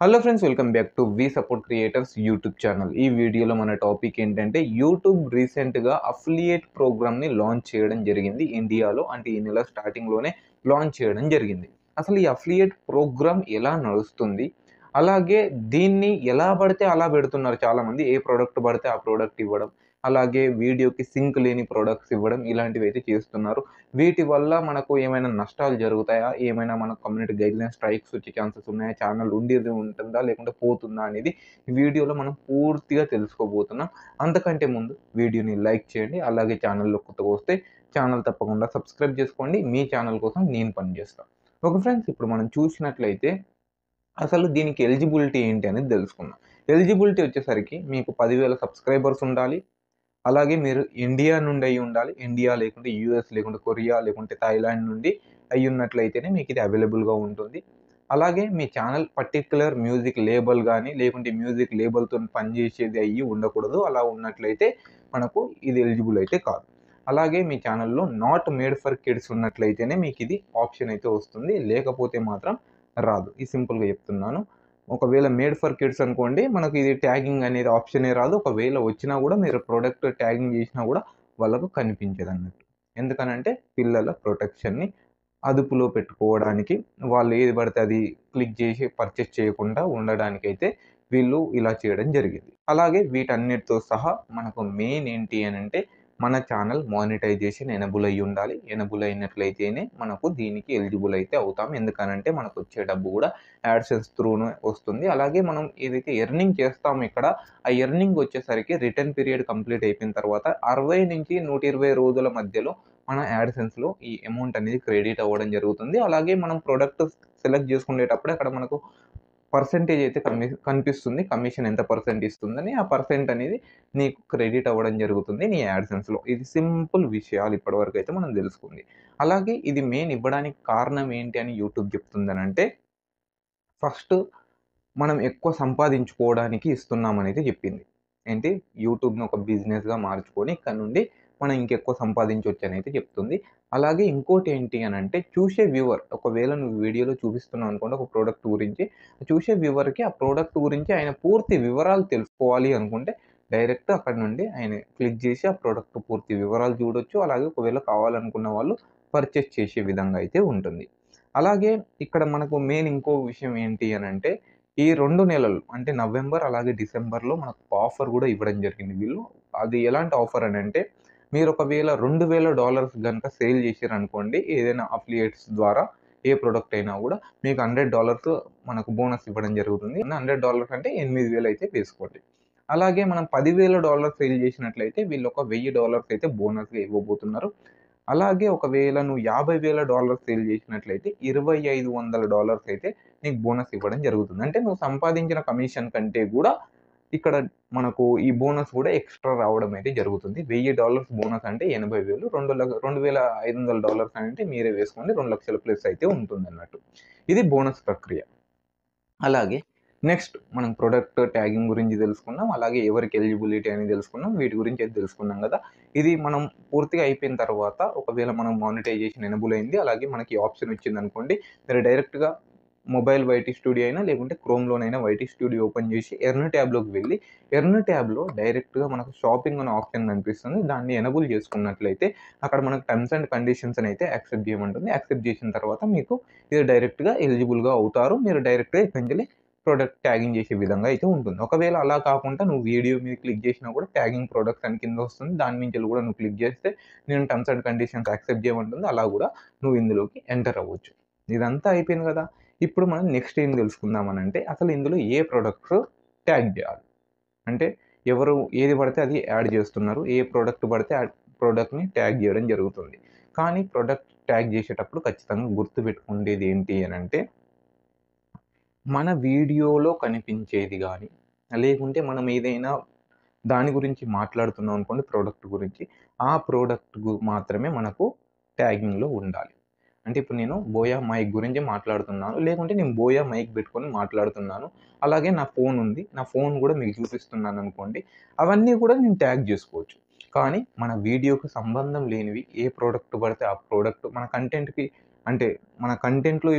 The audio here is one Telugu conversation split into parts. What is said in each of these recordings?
Hello friends, welcome back to we support creators YouTube channel. ఈ వీడియోలో మన టాపిక్ ఏంటంటే యూట్యూబ్ రీసెంట్గా అఫిలియేట్ ప్రోగ్రామ్ని లాంచ్ చేయడం జరిగింది ఇండియాలో. అంటే ఈ నెల స్టార్టింగ్లోనే లాంచ్ చేయడం జరిగింది. అసలు ఈ అఫిలియేట్ ప్రోగ్రామ్ ఎలా నడుస్తుంది, అలాగే దీన్ని ఎలా పడితే అలా పెడుతున్నారు చాలామంది. ఏ ప్రోడక్ట్ పడితే ఆ ప్రోడక్ట్ ఇవ్వడం, అలాగే వీడియోకి సింక్ లేని ప్రోడక్ట్స్ ఇవ్వడం, ఇలాంటివి అయితే చేస్తున్నారు. వీటి వల్ల మనకు ఏమైనా నష్టాలు జరుగుతాయా? ఏమైనా మన కమ్యూనిటీ గైడ్‌లైన్స్ స్ట్రైక్స్ వచ్చే ఛాన్సెస్ ఉన్నాయా? ఛానల్ ఉండేది ఉంటుందా? లేకుంటే పోతుందా? అనేది ఈ వీడియోలో మనం పూర్తిగా తెలుసుకోబోతున్నాం. అంతకంటే ముందు వీడియోని లైక్ చేయండి. అలాగే ఛానల్‌లో కొత్తగా వస్తే ఛానల్ తప్పకుండా సబ్స్క్రైబ్ చేసుకోండి. మీ ఛానల్ కోసం నేను పనిచేస్తా. ఓకే ఫ్రెండ్స్, ఇప్పుడు మనం చూసినట్లయితే అసలు దీనికి ఎలిజిబిలిటీ ఏంటి అనేది తెలుసుకుందాం. ఎలిజిబిలిటీ వచ్చేసరికి మీకు 10,000 సబ్స్క్రైబర్స్ ఉండాలి. అలాగే మీరు ఇండియా నుండి అయ్యుండాలి. ఇండియా లేకుంటే యూఎస్ లేకుంటే కొరియా లేకుంటే థాయిలాండ్ నుండి అయ్యున్నట్లయితేనే మీకిది అవైలబుల్‌గా ఉంటుంది. అలాగే మీ ఛానల్ పర్టిక్యులర్ మ్యూజిక్ లేబుల్ గాని, లేకుంటే మ్యూజిక్ లేబుల్‌తోని పనిచేసేది అయ్యి ఉండకూడదు. అలా ఉన్నట్లయితే మనకు ఇది ఎలిజిబుల్ అయితే కాదు. అలాగే మీ ఛానల్‌లో నాట్ మేడ్ ఫర్ కిడ్స్ ఉన్నట్లయితేనే మీకిది ఆప్షన్ అయితే వస్తుంది. లేకపోతే మాత్రం రాదు. ఇది సింపుల్‌గా చెప్తున్నాను. ఒకవేళ మేడ్ ఫర్ కిడ్స్ అనుకోండి, మనకి ఇది ట్యాగింగ్ అనేది ఆప్షనే రాదు. ఒకవేళ వచ్చినా గూడా మీరు ప్రొడక్ట్ ట్యాగింగ్ చేసినా గూడా వాళ్ళకు కనిపించదన్నట్టు. ఎందుకనంటే పిల్లల ప్రొటెక్షన్‌ని అదుపులో పెట్టుకోవడానికి, వాళ్ళు ఏది పడితే అది క్లిక్ చేసి పర్చేస్ చేయకుండా ఉండడానికైతే వీళ్ళు ఇలా చేయడం జరిగింది. అలాగే వీటన్నిటితో సహా మనకు మెయిన్ ఏంటి అనంటే మన ఛానల్ మానిటైజేషన్ ఎనేబుల్ అయ్యుండాలి. ఎనేబుల్ అయినట్లయితేనే మనకు దీనికి ఎలిజిబుల్ అయితే అవుతాం. ఎందుకనంటే మనకొచ్చే డబ్బు గూడా యాడ్సెన్స్ త్రూనే వస్తుంది. అలాగే మనం ఏదైతే ఎర్నింగ్ చేస్తామో ఇక్కడ, ఆ ఎర్నింగ్ వచ్చేసరికి రిటర్న్ పీరియడ్ కంప్లీట్ అయిపోయిన తర్వాత 60-120 రోజుల మధ్యలో మన యాడ్సెన్స్‌లో ఈ అమౌంట్ అనేది క్రెడిట్ అవ్వడం జరుగుతుంది. అలాగే మనం ప్రొడక్ట్ సెలెక్ట్ చేసుకునేటప్పుడే అక్కడ మనకు పర్సెంటేజ్ అయితే కనిపిస్తుంది. కమిషన్ ఎంత పర్సెంట్ ఇస్తుందని, ఆ పర్సెంట్ అనేది నీకు క్రెడిట్ అవ్వడం జరుగుతుంది నీ యాడ్సెన్స్‌లో. ఇది సింపుల్ విషయాలు ఇప్పటివరకైతే మనం తెలుసుకుంది. అలాగే ఇది మెయిన్ ఇవ్వడానికి కారణం ఏంటి అని యూట్యూబ్ చెప్తుందనంటే, ఫస్ట్ మనం ఎక్కువ సంపాదించుకోవడానికి ఇస్తున్నామనైతే జెప్పింది. ఏంటి, యూట్యూబ్‌ని ఒక బిజినెస్‌గా మార్చుకొని ఇక్కడ నుండి మనం ఇంకెక్కువ సంపాదించొచ్చనైతే చెప్తుంది. అలాగే ఇంకోటేంటి అనంటే చూసే వ్యూవర్, ఒకవేళ నువ్వు వీడియోలో చూపిస్తున్నావు అనుకోండి ఒక ప్రొడక్ట్ గురించి, చూసే వ్యూవర్‌కి ఆ ప్రొడక్ట్ గురించి ఆయన పూర్తి వివరాలు తెలుసుకోవాలి అనుకుంటే డైరెక్ట్ అక్కడి నుండి ఆయన క్లిక్ జేసి ఆ ప్రొడక్ట్ పూర్తి వివరాలు చూడొచ్చు. అలాగే ఒకవేళ కావాలనుకున్న వాళ్ళు పర్చేస్ చేసే విధంగా అయితే ఉంటుంది. అలాగే ఇక్కడ మనకు మెయిన్ ఇంకో విషయం ఏంటి అనంటే ఈ 2 నెలలు అంటే నవంబర్ అలాగే డిసెంబర్‌లో మనకు ఆఫర్ గూడా ఇవ్వడం జరిగింది వీళ్ళు. అది ఎలాంటి ఆఫర్ అనంటే, మీరు ఒకవేళ $2,000 గనుక సేల్ చేసిర్రనుకోండి ఏదైనా అఫిలియేట్స్ ద్వారా ఏ ప్రొడక్ట్ అయినా గూడా మీకు $100 మనకు బోనస్ ఇవ్వడం జరుగుతుంది. $100 అంటే 8,000 అయితే వేసుకోండి. అలాగే మనం $10,000 సేల్ చేసినట్లయితే వీళ్ళొక $1,000 అయితే బోనస్‌గా ఇవ్వబోతున్నారు. అలాగే ఒకవేళ నువ్వు $50,000 సేల్ చేసినట్లయితే $2,500 అయితే నీకు బోనస్ ఇవ్వడం జరుగుతుంది. అంటే నువ్వు సంపాదించిన కమిషన్ కంటే గూడా ఇక్కడ మనకు ఈ బోనస్ గూడా ఎక్స్‌ట్రా రావడం అయితే జరుగుతుంది. $1,000 బోనస్ అంటే 80,000 $2,500 అంటే మీరే వేసుకోండి. 2,00,000 ప్లస్ అయితే ఉంటుందన్నట్టు. ఇది బోనస్ ప్రక్రియ. అలాగే నెక్స్ట్ మనం ప్రొడక్ట్ ట్యాగింగ్ గురించి తెలుసుకున్నాం. అలాగే ఎవరికి ఎలిజిబిలిటీ అని తెలుసుకున్నాం. వీటి గురించి అయితే తెలుసుకున్నాం గదా! ఇది మనం పూర్తిగా అయిపోయిన తర్వాత ఒకవేళ మనం మానిటైజేషన్ ఎనేబుల్ అయింది. అలాగే మనకి ఆప్షన్ వచ్చిందనుకోండి. మీరు డైరెక్ట్‌గా మొబైల్ వైటీ స్టూడియో అయినా లేకుంటే క్రోమ్‌లోనైనా వైటీ స్టూడియో ఓపెన్ చేసి ఎర్న్ ట్యాబ్‌లోకి వెళ్లి, ఎర్న్ ట్యాబ్‌లో డైరెక్ట్‌గా మనకు షాపింగ్ అనే ఆప్షన్ కనిపిస్తుంది. దాన్ని ఎనేబుల్ చేసుకున్నట్లయితే అక్కడ మనకు టర్మ్స్ అండ్ కండిషన్స్ అని అయితే యాక్సెప్ట్ చేయమంటుంది. యాక్సెప్ట్ చేసిన తర్వాత మీకు ఇది డైరెక్ట్‌గా ఎలిజిబుల్‌గా అవుతారు. మీరు డైరెక్ట్‌గా ఇక్కడి నుంచెల్లి ప్రొడక్ట్ ట్యాగింగ్ చేసే విధంగా అయితే ఉంటుంది. ఒకవేళ అలా కాకుండా నువ్వు వీడియో మీద క్లిక్ చేసినా కూడా ట్యాగింగ్ ప్రొడక్ట్స్ అని కింద వస్తుంది. దాని మించెల్లి కూడా నువ్వు క్లిక్ చేస్తే నేను టర్మ్స్ అండ్ కండిషన్స్ యాక్సెప్ట్ చేయమంటుంది. అలా కూడా నువ్వు ఇందులోకి ఎంటర్ అవ్వచ్చు. ఇదంతా అయిపోయింది కదా! ఇప్పుడు మనం నెక్స్ట్ ఏం తెలుసుకుందాం అనంటే అసలు ఇందులో ఏ ప్రొడక్ట్స్ ట్యాగ్ చేయాలి? అంటే ఎవరు ఏది పడితే అది యాడ్ చేస్తున్నారు. ఏ ప్రొడక్ట్ పడితే ఆ ప్రొడక్ట్‌ని ట్యాగ్ చేయడం జరుగుతుంది. కానీ ప్రొడక్ట్ ట్యాగ్ చేసేటప్పుడు ఖచ్చితంగా గుర్తుపెట్టుకునేది ఏంటి అనంటే మన వీడియోలో కనిపించేది గాని, లేకుంటే మనం ఏదైనా దాని గురించి మాట్లాడుతున్నాం అనుకోండి ప్రొడక్ట్ గురించి, ఆ ప్రొడక్ట్ మాత్రమే మనకు ట్యాగింగ్‌లో ఉండాలి. అంటే ఇప్పుడు నేను బోయా మైక్ గురించి మాట్లాడుతున్నాను. లేకుంటే నేను బోయా మైక్ పెట్టుకొని మాట్లాడుతున్నాను. అలాగే నా ఫోన్ ఉంది. నా ఫోన్ గూడా మీకు చూపిస్తున్నాననుకోండి. అవన్నీ కూడా నేను ట్యాగ్ జేసుకోవచ్చు. కానీ మన వీడియోకి సంబంధం లేనివి ఏ ప్రొడక్ట్ పడితే ఆ ప్రొడక్ట్ మన కంటెంట్‌కి అంటే మన కంటెంట్‌లో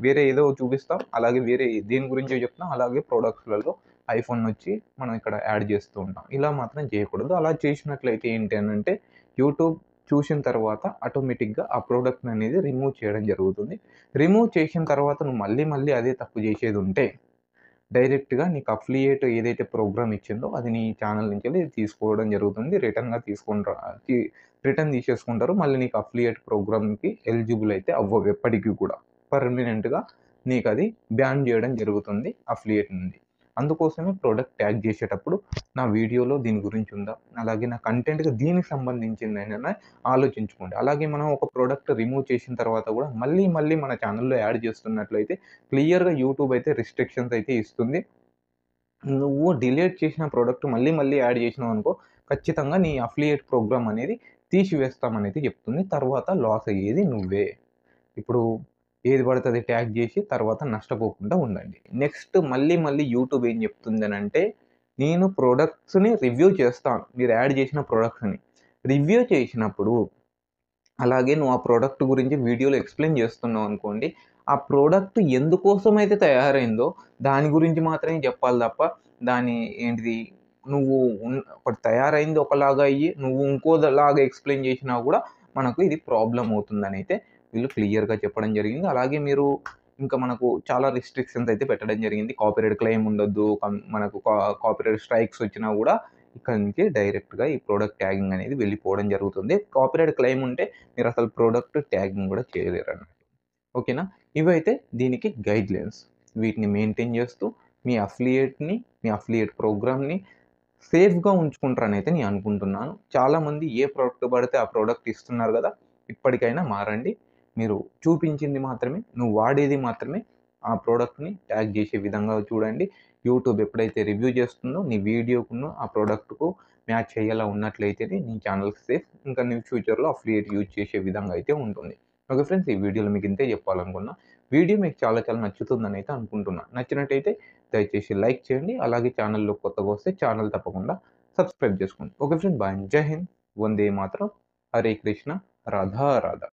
వేరే ఏదో చూపిస్తాం. అలాగే వేరే దేని గురించో చెప్తాం. అలాగే ప్రొడక్ట్స్‌లలో ఐఫోన్ వచ్చి మనం ఇక్కడ యాడ్ చేస్తూ ఉంటాం. ఇలా మాత్రం చేయకూడదు. అలా చేసినట్లయితే ఏంటి అనంటే యూట్యూబ్ చూసిన తర్వాత ఆటోమేటిక్‌గా ఆ ప్రొడక్ట్‌ని అనేది రిమూవ్ చేయడం జరుగుతుంది. రిమూవ్ చేసిన తర్వాత నువ్వు మళ్ళీ అదే తప్పు చేసేదుంటే డైరెక్ట్‌గా నీకు అఫిలియేట్ ఏదైతే ప్రోగ్రామ్ ఇచ్చిందో అది నీ ఛానల్ నుంచెల్లి తీసుకోవడం జరుగుతుంది. రిటర్న్ తీసేసుకుంటారు. మళ్ళీ నీకు అఫిలియేట్ ప్రోగ్రామ్‌కి ఎలిజిబుల్ అయితే అవ్వవు ఎప్పటికి కూడా. పర్మనెంట్‌గా నీకది బ్యాన్ జేయడం జరుగుతుంది అఫిలియేట్ నుండి. అందుకోసమే ప్రొడక్ట్ ట్యాగ్ జేసేటప్పుడు నా వీడియోలో దీని గురించి ఉందా? అలాగే నా కంటెంట్‌కి దీనికి సంబంధించిందేనని ఆలోచించుకోండి. అలాగే మనం ఒక ప్రొడక్ట్ రిమూవ్ చేసిన తర్వాత గూడా మళ్ళీ మన ఛానెల్‌లో యాడ్ చేస్తున్నట్లయితే క్లియర్‌గా యూట్యూబ్ అయితే రిస్ట్రిక్షన్స్ అయితే ఇస్తుంది. నువ్వు డిలీట్ చేసిన ప్రొడక్ట్ మళ్ళీ యాడ్ చేసినావనుకో, ఖచ్చితంగా నీ అఫిలియేట్ ప్రోగ్రామ్ అనేది తీసివేస్తామనైతే చెప్తుంది. తర్వాత లాస్ అయ్యేది నువ్వే. ఇప్పుడు ఏది పడితే అది ట్యాగ్ చేసి తర్వాత నష్టపోకుండా ఉండండి. నెక్స్ట్ మళ్ళీ యూట్యూబ్ ఏం చెప్తుందనంటే, నేను ప్రొడక్ట్స్‌ని రివ్యూ చేస్తాను. మీరు యాడ్ చేసిన ప్రొడక్ట్స్‌ని. రివ్యూ చేసినప్పుడు అలాగే నువ్వు ఆ ప్రొడక్ట్ గురించి వీడియోలో ఎక్స్‌ప్లెయిన్ చేస్తున్నావనుకోండి, ఆ ప్రొడక్ట్ ఎందుకోసమైతే తయారైందో దాని గురించి మాత్రమే చెప్పాలి తప్ప, దాని ఏంటిది నువ్వు ఒకటి తయారైంది ఒకలాగా అయ్యి, నువ్వు ఇంకోలాగా ఎక్స్‌ప్లెయిన్ చేసినా గూడా మనకు ఇది ప్రాబ్లమ్ అవుతుందనైతే వీళ్ళు క్లియర్‌గా చెప్పడం జరిగింది. అలాగే మీరు ఇంకా మనకు చాలా రిస్ట్రిక్షన్స్ అయితే పెట్టడం జరిగింది. కాపీరైట్ క్లెయిమ్ ఉండొద్దు. మనకు కాపీరైట్ స్ట్రైక్స్ వచ్చినా గూడా ఇక్కడి నుంచి డైరెక్ట్‌గా ఈ ప్రొడక్ట్ ట్యాగింగ్ అనేది వెళ్ళిపోవడం జరుగుతుంది. కాపీరైట్ క్లెయిమ్ ఉంటే మీరసలు ప్రొడక్ట్ ట్యాగింగ్ గూడా చేయలేరన్నట్టు. ఓకేనా? ఇవైతే దీనికి గైడ్‌లైన్స్. వీటిని మెయింటైన్ చేస్తూ మీ అఫిలియేట్ ప్రోగ్రామ్‌ని సేఫ్‌గా ఉంచుకుంటారనైతే నేను అనుకుంటున్నాను. చాలామంది ఏ ప్రొడక్ట్ పడితే ఆ ప్రొడక్ట్ ఇస్తున్నారు గదా! ఇప్పటికైనా మారండి. మీరు చూపించింది మాత్రమే, నువ్వు వాడేది మాత్రమే ఆ ప్రొడక్ట్‌ని ట్యాగ్ చేసే విధంగా చూడండి. యూట్యూబ్ ఎప్పుడైతే రివ్యూ చేస్తుందో నీ వీడియోకును, ఆ ప్రొడక్ట్‌కు మ్యాచ్ అయ్యేలా ఉన్నట్లయితేనే నీ ఛానెల్ సేఫ్. ఇంకా నీ ఫ్యూచర్‌లో అఫిలియేట్ యూజ్ చేసే విధంగా అయితే ఉంటుంది. ఓకే ఫ్రెండ్స్, ఈ వీడియోలో మీకు ఇంతే చెప్పాలనుకున్నా. వీడియో మీకు చాలా నచ్చుతుందనైతే అనుకుంటున్నా. నచ్చినట్టయితే దయచేసి లైక్ చేయండి. అలాగే ఛానల్‌లో కొత్తగా వస్తే ఛానల్ తప్పకుండా సబ్స్క్రైబ్ చేసుకోండి. Okay friends, bye. జై హింద్. వందే మాతరం. హరే కృష్ణ. రాధా రాధా.